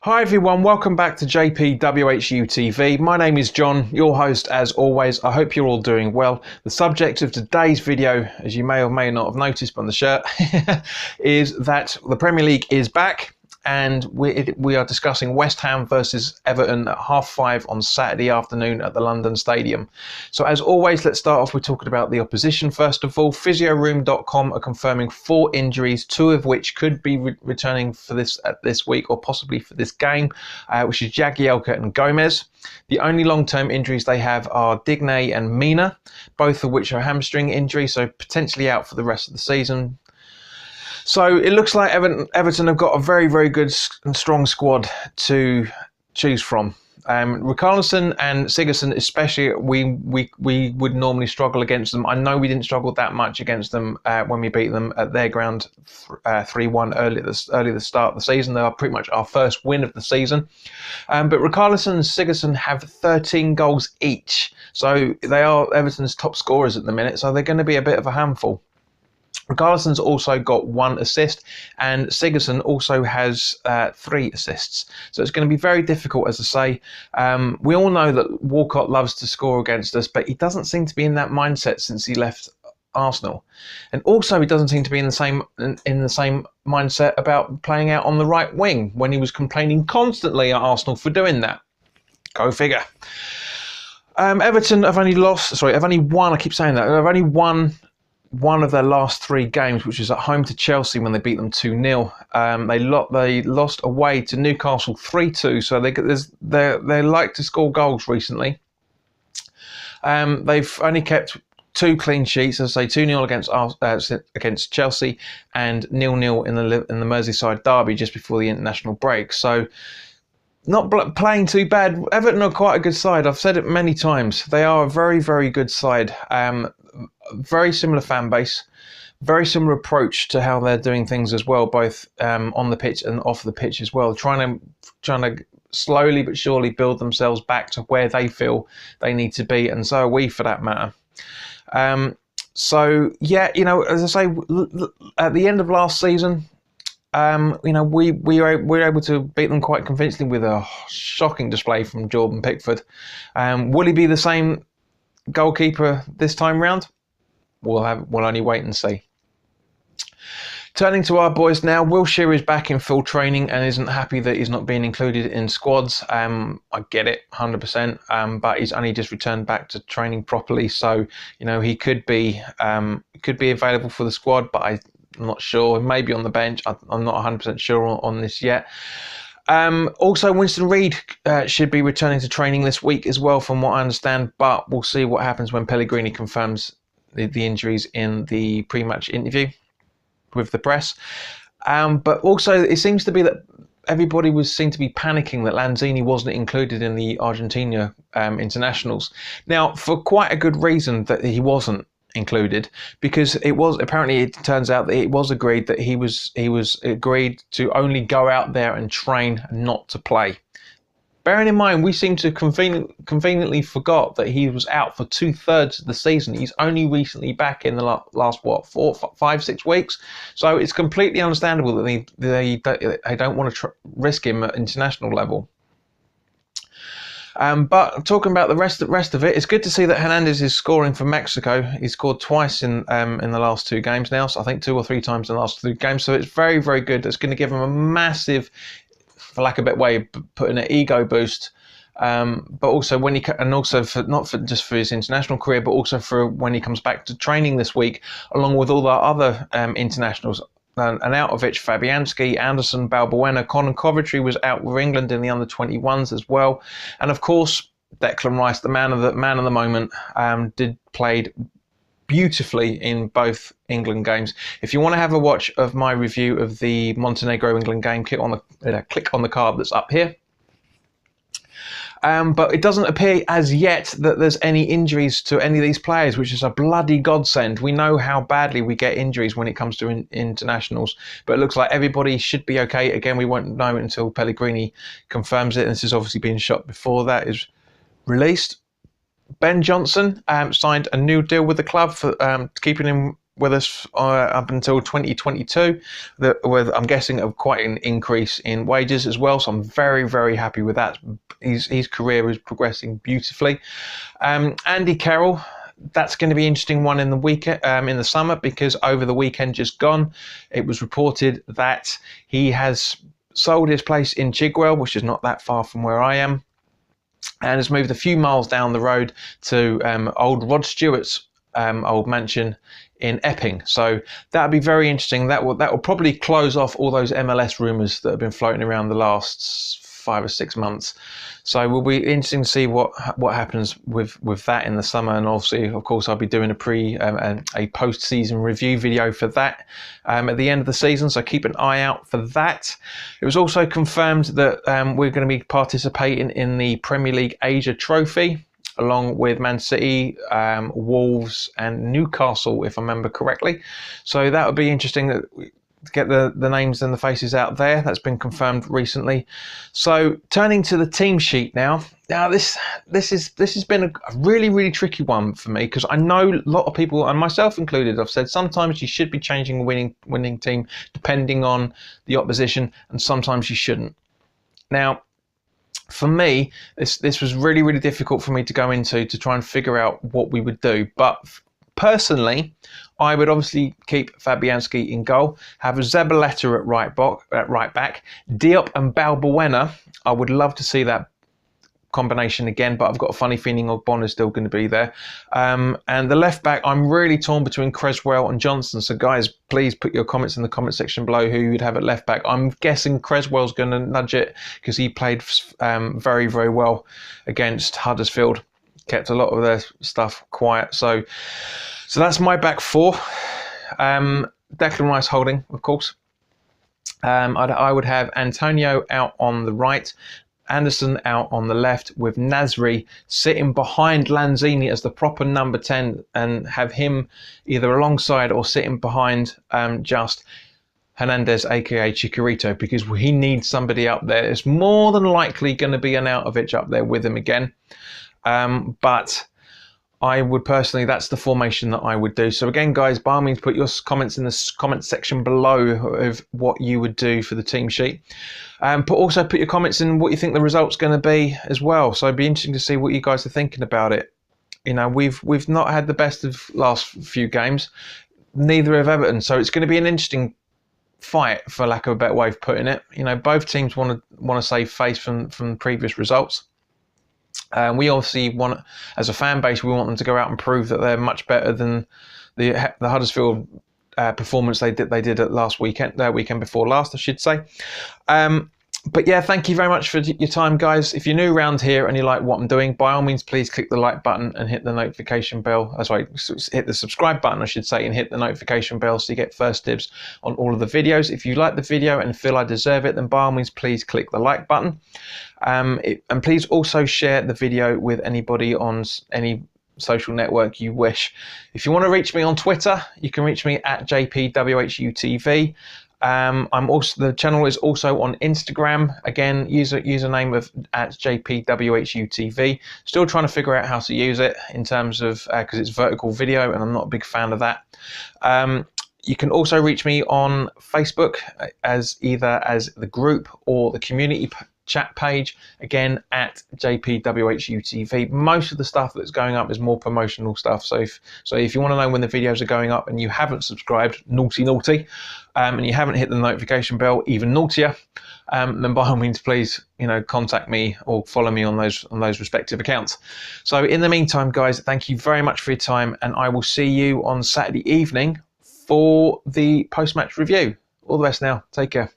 Hi everyone, welcome back to JPWHUTV. My name is John, your host as always. I hope you're all doing well. The subject of today's video, as you may or may not have noticed on the shirt, is that the Premier League is back. And we are discussing West Ham versus Everton at 5:30 on Saturday afternoon at the London Stadium. So as always, let's start off with talking about the opposition first of all. Physioroom.com are confirming 4 injuries, 2 of which could be returning for this week or possibly for this game, which is Jagielka and Gomez. The only long-term injuries they have are Digne and Mina, both of which are hamstring injuries, so potentially out for the rest of the season. So it looks like Everton have got a very, very good and strong squad to choose from. Richarlison and Sigurdsson especially, we would normally struggle against them. I know we didn't struggle that much against them when we beat them at their ground 3-1 early at the start of the season. They are pretty much our first win of the season. But Richarlison and Sigurdsson have 13 goals each. So they are Everton's top scorers at the minute. So they're going to be a bit of a handful. Richarlison's also got 1 assist and Sigurdsson also has 3 assists. So it's going to be very difficult, as I say. We all know that Walcott loves to score against us, but he doesn't seem to be in that mindset since he left Arsenal. And also he doesn't seem to be in the same mindset about playing out on the right wing when he was complaining constantly at Arsenal for doing that. Go figure. Everton have only won, I keep saying that, they've only won one of their last 3 games, which is at home to Chelsea when they beat them 2-0. They lost away to Newcastle 3-2, so they like to score goals recently. They've only kept 2 clean sheets, as I say, 2-0 against Chelsea and 0-0 in the Merseyside derby just before the international break. So not playing too bad. Everton are quite a good side. I've said it many times. They are a very, very good side. Very similar fan base, very similar approach to how they're doing things as well, both on the pitch and off the pitch as well. Trying to slowly but surely build themselves back to where they feel they need to be, and so are we for that matter. So yeah, as I say, at the end of last season, we were able to beat them quite convincingly with a shocking display from Jordan Pickford. Will he be the same goalkeeper this time round? We'll only wait and see. Turning to our boys now, Wilshere is back in full training and isn't happy that he's not being included in squads. I get it, 100%. But he's only just returned back to training properly, so he could be available for the squad, but I'm not sure. Maybe on the bench. I'm not 100% sure on this yet. Also, Winston Reid should be returning to training this week as well, from what I understand, but we'll see what happens when Pellegrini confirms the injuries in the pre-match interview with the press. But also, it seems to be that everybody seemed to be panicking that Lanzini wasn't included in the Argentina internationals. Now, for quite a good reason that he wasn't included, because it turns out that it was agreed that he was agreed to only go out there and train and not to play. Bearing in mind, we seem to conveniently forgot that he was out for 2/3 of the season. He's only recently back in the last 4, 5, 6 weeks. So it's completely understandable that they don't want to risk him at international level. But talking about the rest of it, it's good to see that Hernandez is scoring for Mexico. He's scored twice in the last 2 games now, so I think 2 or 3 times in the last 2 games. So it's very, very good. It's going to give him a massive, for lack of a better way of putting an ego boost. But also not just for his international career, but also for when he comes back to training this week, along with all the other internationals. Anautovic, Fabianski, Anderson, Balbuena, Conan Coventry was out with England in the under-21s as well, and of course Declan Rice, the man of the moment, played beautifully in both England games. If you want to have a watch of my review of the Montenegro England game, click on the card that's up here. But it doesn't appear as yet that there's any injuries to any of these players, which is a bloody godsend. We know how badly we get injuries when it comes to internationals, but it looks like everybody should be okay. Again, we won't know until Pellegrini confirms it, and this has obviously been shot before that is released. Ben Johnson signed a new deal with the club for keeping him with us up until 2022, with I'm guessing quite an increase in wages as well. So I'm very, very happy with that. His career is progressing beautifully. Andy Carroll, that's going to be an interesting one in the weekend, in the summer, because over the weekend just gone, it was reported that he has sold his place in Chigwell, which is not that far from where I am, and has moved a few miles down the road to old Rod Stewart's old mansion in Epping. So that'll be very interesting. That will probably close off all those MLS rumours that have been floating around the last 5 or 6 months. So it will be interesting to see what happens with that in the summer. And obviously, of course, I'll be doing a post-season review video for that at the end of the season. So keep an eye out for that. It was also confirmed that we're going to be participating in the Premier League Asia Trophy, along with Man City, Wolves and Newcastle, if I remember correctly. So that would be interesting to get the names and the faces out there. That's been confirmed recently. So turning to the team sheet now. Now this has been a really, really tricky one for me, because I know a lot of people, and myself included, I've said sometimes you should be changing a winning team depending on the opposition, and sometimes you shouldn't. Now, for me, this was really, really difficult for me to go into to try and figure out what we would do. But personally, I would obviously keep Fabianski in goal, have a Zabaleta at right back, Diop and Balbuena. I would love to see that combination again, but I've got a funny feeling Ogbon is still going to be there. And the left back, I'm really torn between Creswell and Johnson. So guys, please put your comments in the comment section below who you'd have at left back. I'm guessing Creswell's going to nudge it because he played very, very well against Huddersfield. Kept a lot of their stuff quiet. So that's my back four. Declan Rice holding, of course. I would have Antonio out on the right, Anderson out on the left, with Nasri sitting behind Lanzini as the proper number 10, and have him either alongside or sitting behind just Hernandez, aka Chicharito, because he needs somebody up there. It's more than likely going to be an Arnautovic up there with him again. But I would personally, that's the formation that I would do. So again, guys, by all means, put your comments in the comment section below of what you would do for the team sheet. Also put your comments in what you think the result's going to be as well. So it'd be interesting to see what you guys are thinking about it. You know, we've not had the best of last few games, neither have Everton. So it's going to be an interesting fight, for lack of a better way of putting it. You know, both teams want to save face from previous results. We obviously want, as a fan base, we want them to go out and prove that they're much better than the Huddersfield performance they did at last weekend, weekend before last, I should say. But yeah, thank you very much for your time, guys. If you're new around here and you like what I'm doing, by all means, please click the like button and hit the notification bell. Sorry, hit the subscribe button, I should say, and hit the notification bell so you get first dibs on all of the videos. If you like the video and feel I deserve it, then by all means, please click the like button. And please also share the video with anybody on any social network you wish. If you want to reach me on Twitter, you can reach me at JPWHUTV. The channel is also on Instagram. Again, username of at JPWHUTV. Still trying to figure out how to use it in terms of because it's vertical video, and I'm not a big fan of that. You can also reach me on Facebook as either as the group or the community chat page, again at JPWHUTV. Most of the stuff that's going up is more promotional stuff. So if you want to know when the videos are going up and you haven't subscribed, naughty, and you haven't hit the notification bell, even naughtier, then by all means, please, contact me or follow me on those respective accounts. So in the meantime, guys, thank you very much for your time, and I will see you on Saturday evening for the post-match review. All the best now. Take care.